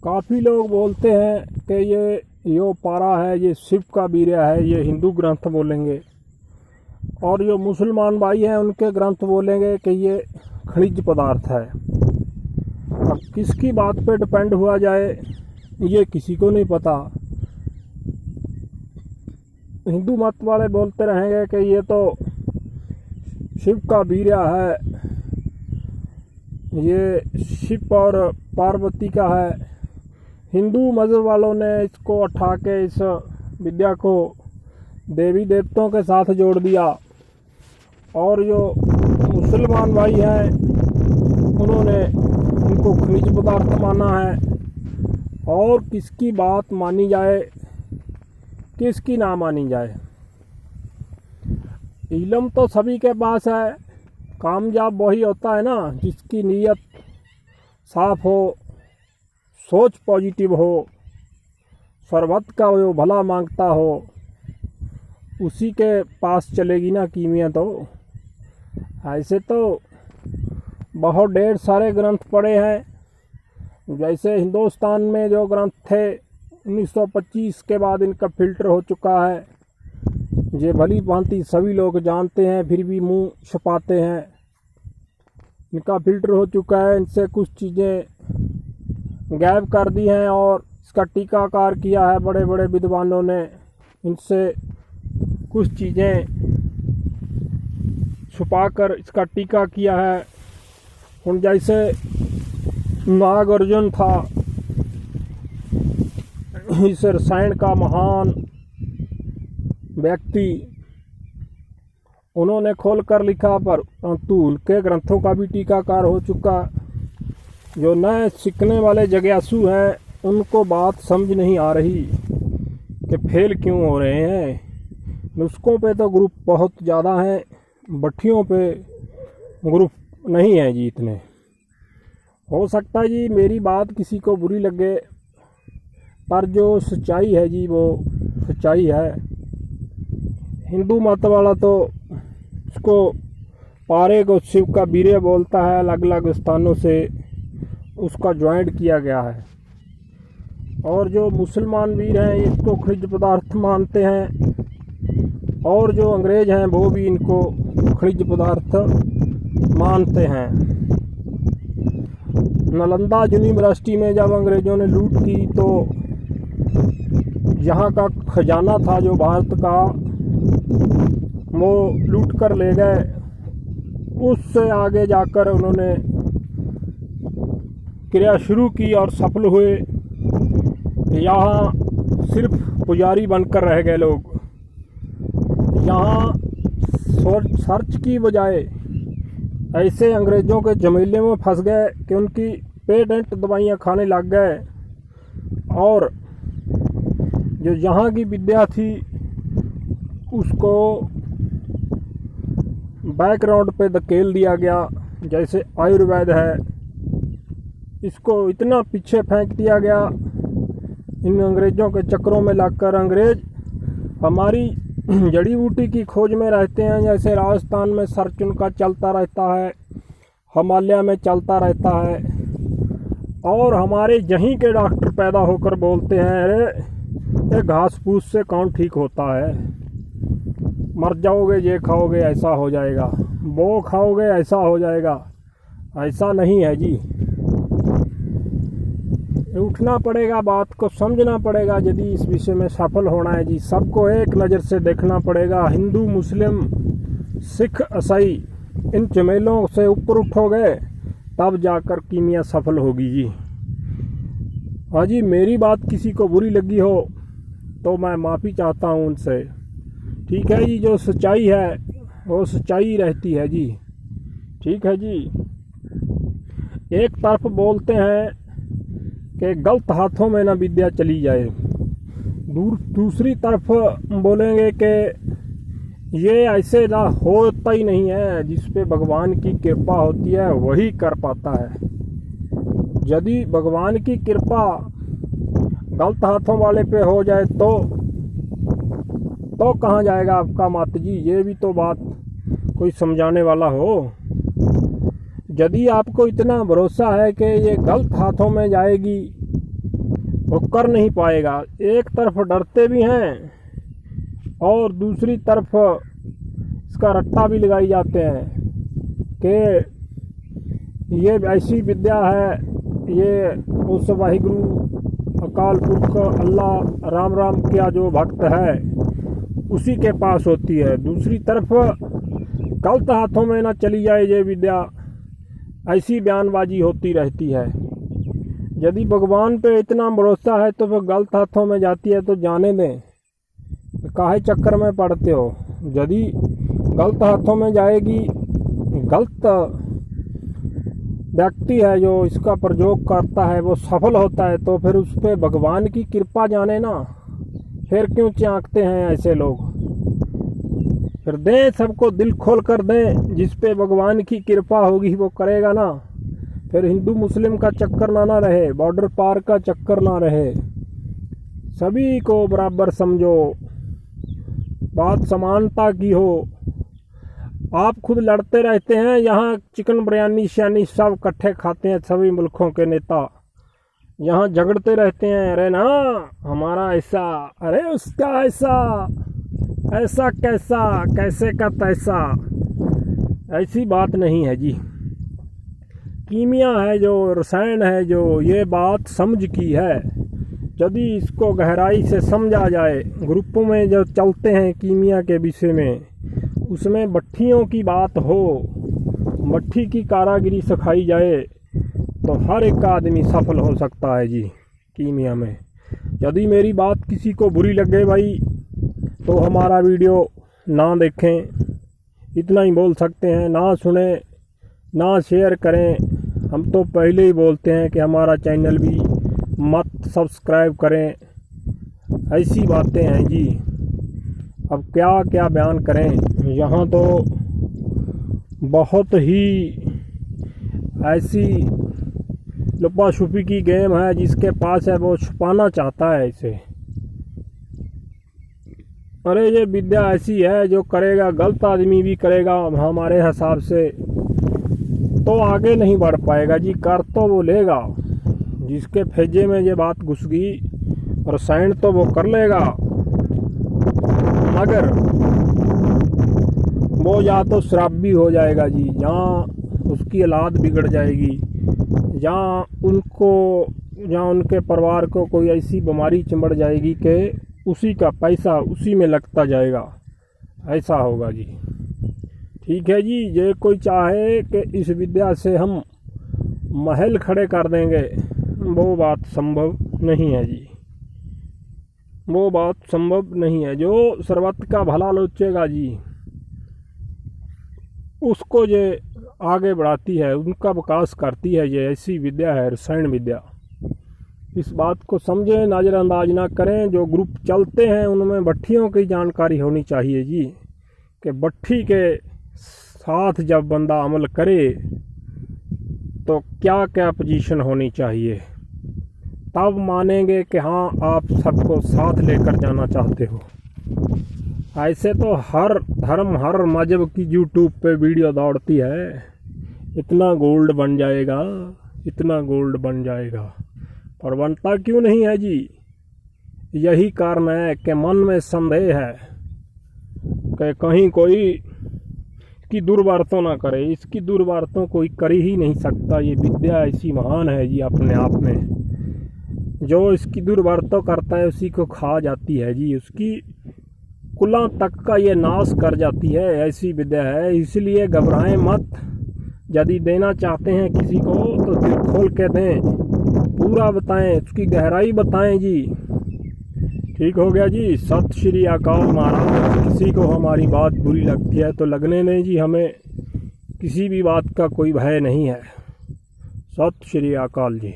काफ़ी लोग बोलते हैं कि ये यो पारा है, ये शिव का बीरा है, ये हिंदू ग्रंथ बोलेंगे। और जो मुसलमान भाई हैं उनके ग्रंथ बोलेंगे कि ये खनिज पदार्थ है। अब किसकी बात पे डिपेंड हुआ जाए ये किसी को नहीं पता। हिंदू मत वाले बोलते रहेंगे कि ये तो शिव का बीरा है, ये शिव और पार्वती का है। हिंदू मज़हब वालों ने इसको उठा के इस विद्या को देवी देवताओं के साथ जोड़ दिया, और जो मुसलमान भाई हैं उन्होंने इनको खनिज पदार्थ माना है। और किसकी बात मानी जाए किसकी ना मानी जाए, इल्म तो सभी के पास है। कामयाब वही होता है ना जिसकी नीयत साफ हो, सोच पॉजिटिव हो, सरबत का वो भला मांगता हो, उसी के पास चलेगी ना कीमिया। तो ऐसे तो बहुत ढेर सारे ग्रंथ पड़े हैं। जैसे हिंदुस्तान में जो ग्रंथ थे 1925 के बाद इनका फिल्टर हो चुका है। ये भली भांति सभी लोग जानते हैं, फिर भी मुंह छुपाते हैं। इनका फिल्टर हो चुका है, इनसे कुछ चीज़ें गायब कर दी हैं और इसका टीकाकार किया है बड़े बड़े विद्वानों ने। इनसे कुछ चीज़ें छुपाकर इसका टीका किया है। उन जैसे नागार्जुन था, इस रसायन का महान व्यक्ति, उन्होंने खोल कर लिखा, परंतु उनके ग्रंथों का भी टीकाकार हो चुका। जो नए सीखने वाले जिज्ञासु हैं उनको बात समझ नहीं आ रही कि फेल क्यों हो रहे हैं। नुस्खों पे तो ग्रुप बहुत ज़्यादा हैं, भट्ठियों पे ग्रुप नहीं है जी इतने। हो सकता है जी मेरी बात किसी को बुरी लगे, पर जो सच्चाई है जी वो सच्चाई है। हिंदू मत वाला तो इसको पारे को शिव का बीरे बोलता है, अलग अलग स्थानों से उसका ज्वाइंट किया गया है। और जो मुसलमान वीर हैं इसको खनिज पदार्थ मानते हैं, और जो अंग्रेज हैं वो भी इनको खनिज पदार्थ मानते हैं। नालंदा यूनिवर्सिटी में जब अंग्रेज़ों ने लूट की तो यहाँ का खजाना था जो भारत का, वो लूट कर ले गए। उससे आगे जाकर उन्होंने क्रिया शुरू की और सफल हुए। यहाँ सिर्फ पुजारी बनकर रह गए लोग। यहाँ सर्च की बजाय ऐसे अंग्रेज़ों के झमेले में फंस गए कि उनकी पेटेंट दवाइयाँ खाने लग गए, और जो यहाँ की विद्या थी उसको बैकग्राउंड पे धकेल दिया गया। जैसे आयुर्वेद है, इसको इतना पीछे फेंक दिया गया इन अंग्रेज़ों के चक्रों में लगकर। अंग्रेज़ हमारी जड़ी बूटी की खोज में रहते हैं। जैसे राजस्थान में सर्च उनका चलता रहता है, हिमालय में चलता रहता है, और हमारे यहीं के डॉक्टर पैदा होकर बोलते हैं अरे ये घास फूस से कौन ठीक होता है, मर जाओगे, ये खाओगे ऐसा हो जाएगा, वो खाओगे ऐसा हो जाएगा। ऐसा नहीं है जी। उठना पड़ेगा, बात को समझना पड़ेगा। यदि इस विषय में सफल होना है जी, सबको एक नज़र से देखना पड़ेगा। हिंदू, मुस्लिम, सिख, ईसाई, इन झमेलों से ऊपर उठोगे तब जाकर कीमिया सफल होगी जी। हाँ जी, मेरी बात किसी को बुरी लगी हो तो मैं माफ़ी चाहता हूँ उनसे। ठीक है जी, जो सच्चाई है वो सच्चाई रहती है जी। ठीक है जी। एक तरफ बोलते हैं कि गलत हाथों में ना विद्या चली जाए, दूसरी तरफ बोलेंगे कि ये ऐसे ना होता ही नहीं है, जिस पे भगवान की कृपा होती है वही कर पाता है। यदि भगवान की कृपा गलत हाथों वाले पे हो जाए तो कहाँ जाएगा आपका मत जी। ये भी तो बात कोई समझाने वाला हो। यदि आपको इतना भरोसा है कि ये गलत हाथों में जाएगी वो कर नहीं पाएगा। एक तरफ डरते भी हैं और दूसरी तरफ इसका रट्टा भी लगाई जाते हैं कि ये ऐसी विद्या है, ये उस वाहिगुरु अकाल पुरख अल्लाह राम राम का जो भक्त है उसी के पास होती है। दूसरी तरफ गलत हाथों में ना चली जाए ये विद्या, ऐसी बयानबाजी होती रहती है। यदि भगवान पे इतना भरोसा है तो फिर गलत हाथों में जाती है तो जाने दें, काहे चक्कर में पड़ते हो। यदि गलत हाथों में जाएगी, गलत व्यक्ति है जो इसका प्रयोग करता है वो सफल होता है, तो फिर उस पर भगवान की कृपा जाने ना, फिर क्यों चाँकते हैं ऐसे लोग। फिर दें सबको, दिल खोल कर दें, जिस पे भगवान की कृपा होगी वो करेगा ना। फिर हिंदू मुस्लिम का चक्कर ना रहे, बॉर्डर पार का चक्कर ना रहे, सभी को बराबर समझो, बात समानता की हो। आप खुद लड़ते रहते हैं, यहाँ चिकन बिरयानी शानी सब इकट्ठे खाते हैं सभी मुल्कों के नेता, यहाँ झगड़ते रहते हैं, अरे ना हमारा ऐसा, अरे उसका ऐसा, ऐसा कैसा, कैसे का तैसा। ऐसी बात नहीं है जी। कीमिया है जो, रसायन है जो, ये बात समझ की है। यदि इसको गहराई से समझा जाए, ग्रुपों में जो चलते हैं कीमिया के विषय में, उसमें भट्ठियों की बात हो, भट्ठी की कारागिरी सिखाई जाए तो हर एक आदमी सफल हो सकता है जी कीमिया में। यदि मेरी बात किसी को बुरी लगे भाई तो हमारा वीडियो ना देखें, इतना ही बोल सकते हैं। ना सुने, ना शेयर करें। हम तो पहले ही बोलते हैं कि हमारा चैनल भी मत सब्सक्राइब करें। ऐसी बातें हैं जी, अब क्या क्या बयान करें। यहाँ तो बहुत ही ऐसी लुपा छुपी की गेम है, जिसके पास है वो छुपाना चाहता है इसे। अरे ये विद्या ऐसी है जो करेगा, गलत आदमी भी करेगा हमारे हिसाब से तो आगे नहीं बढ़ पाएगा जी। कर तो वो लेगा, जिसके फेजे में ये बात घुस गई, रसायन तो वो कर लेगा, मगर वो या तो शराबी हो जाएगा जी, जहाँ उसकी औलाद बिगड़ जाएगी, जहाँ उनके परिवार को कोई ऐसी बीमारी चिंबड़ जाएगी कि उसी का पैसा उसी में लगता जाएगा। ऐसा होगा जी। ठीक है जी। ये कोई चाहे कि इस विद्या से हम महल खड़े कर देंगे, वो बात संभव नहीं है जी, वो बात संभव नहीं है। जो सर्वत्र का भला लोचेगा जी, उसको ये आगे बढ़ाती है, उनका विकास करती है। ये ऐसी विद्या है रसायन विद्या। इस बात को समझें, नज़रअंदाज ना करें। जो ग्रुप चलते हैं उनमें भट्ठियों की जानकारी होनी चाहिए जी, कि भट्ठी के साथ जब बंदा अमल करे तो क्या क्या पोजीशन होनी चाहिए, तब मानेंगे कि हाँ आप सबको साथ लेकर जाना चाहते हो। ऐसे तो हर धर्म हर मजहब की यूट्यूब पे वीडियो दौड़ती है, इतना गोल्ड बन जाएगा, इतना गोल्ड बन जाएगा, पर बनता क्यों नहीं है जी। यही कारण है कि मन में संदेह है कि कहीं कोई इसकी दुर्वार्तों ना करे। इसकी दुर्वार्तों कोई कर ही नहीं सकता। ये विद्या ऐसी महान है जी अपने आप में। जो इसकी दुर्वार्तों करता है उसी को खा जाती है जी, उसकी कुला तक का ये नाश कर जाती है। ऐसी विद्या है, इसलिए घबराएं मत। यदि देना चाहते हैं किसी को तो दिल खोल के दें, पूरा बताएं, उसकी गहराई बताएं जी। ठीक हो गया जी। सत श्री अकाल महाराज। किसी को हमारी बात बुरी लगती है तो लगने दें जी, हमें किसी भी बात का कोई भय नहीं है। सत श्री अकाल जी।